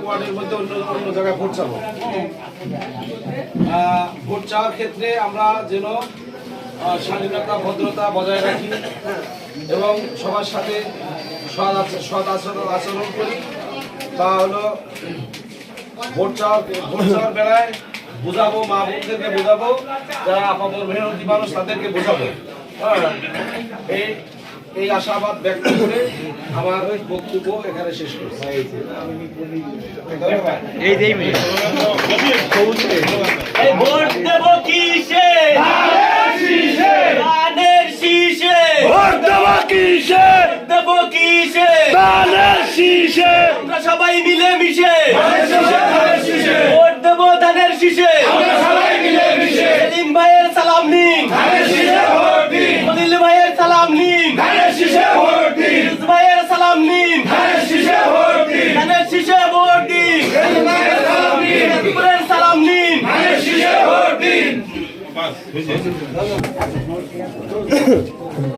ওয়ার্ডের মধ্যে অন্য জায়গায় ভোট চাবো। ভোট চাওয়ার ক্ষেত্রে আমরা যেন স্বাধীনতা ভদ্রতা বজায় রাখি এবং সবার সাথে সৎ আচরণ করি। তা হলো ভোট চাওয়ার বেলায় বোঝাবো, মা বোনদেরকে বোঝাবো, যারা আপাতত মেহনতি মানুষ তাদেরকে বোঝাবো। এই আশাবাদ ব্যক্ত করে আমার বক্তব্য এখানে শেষ করছি। ভোট দেব কিসে? ধানের শীষে। ভোট দেব কিসে? দেব কিসে? ধানের শীষে। আমরা সবাই মিলে মিশে ভোট দেব ধানের শীষে। সেলিম ভাইয়ের সালাম নিন, খলিল ভাইয়ের সালাম নিন, ইউসুফ ভাইয়ের সালাম নিন, ধানের শীষে ভোট দিন, সালাম নিন।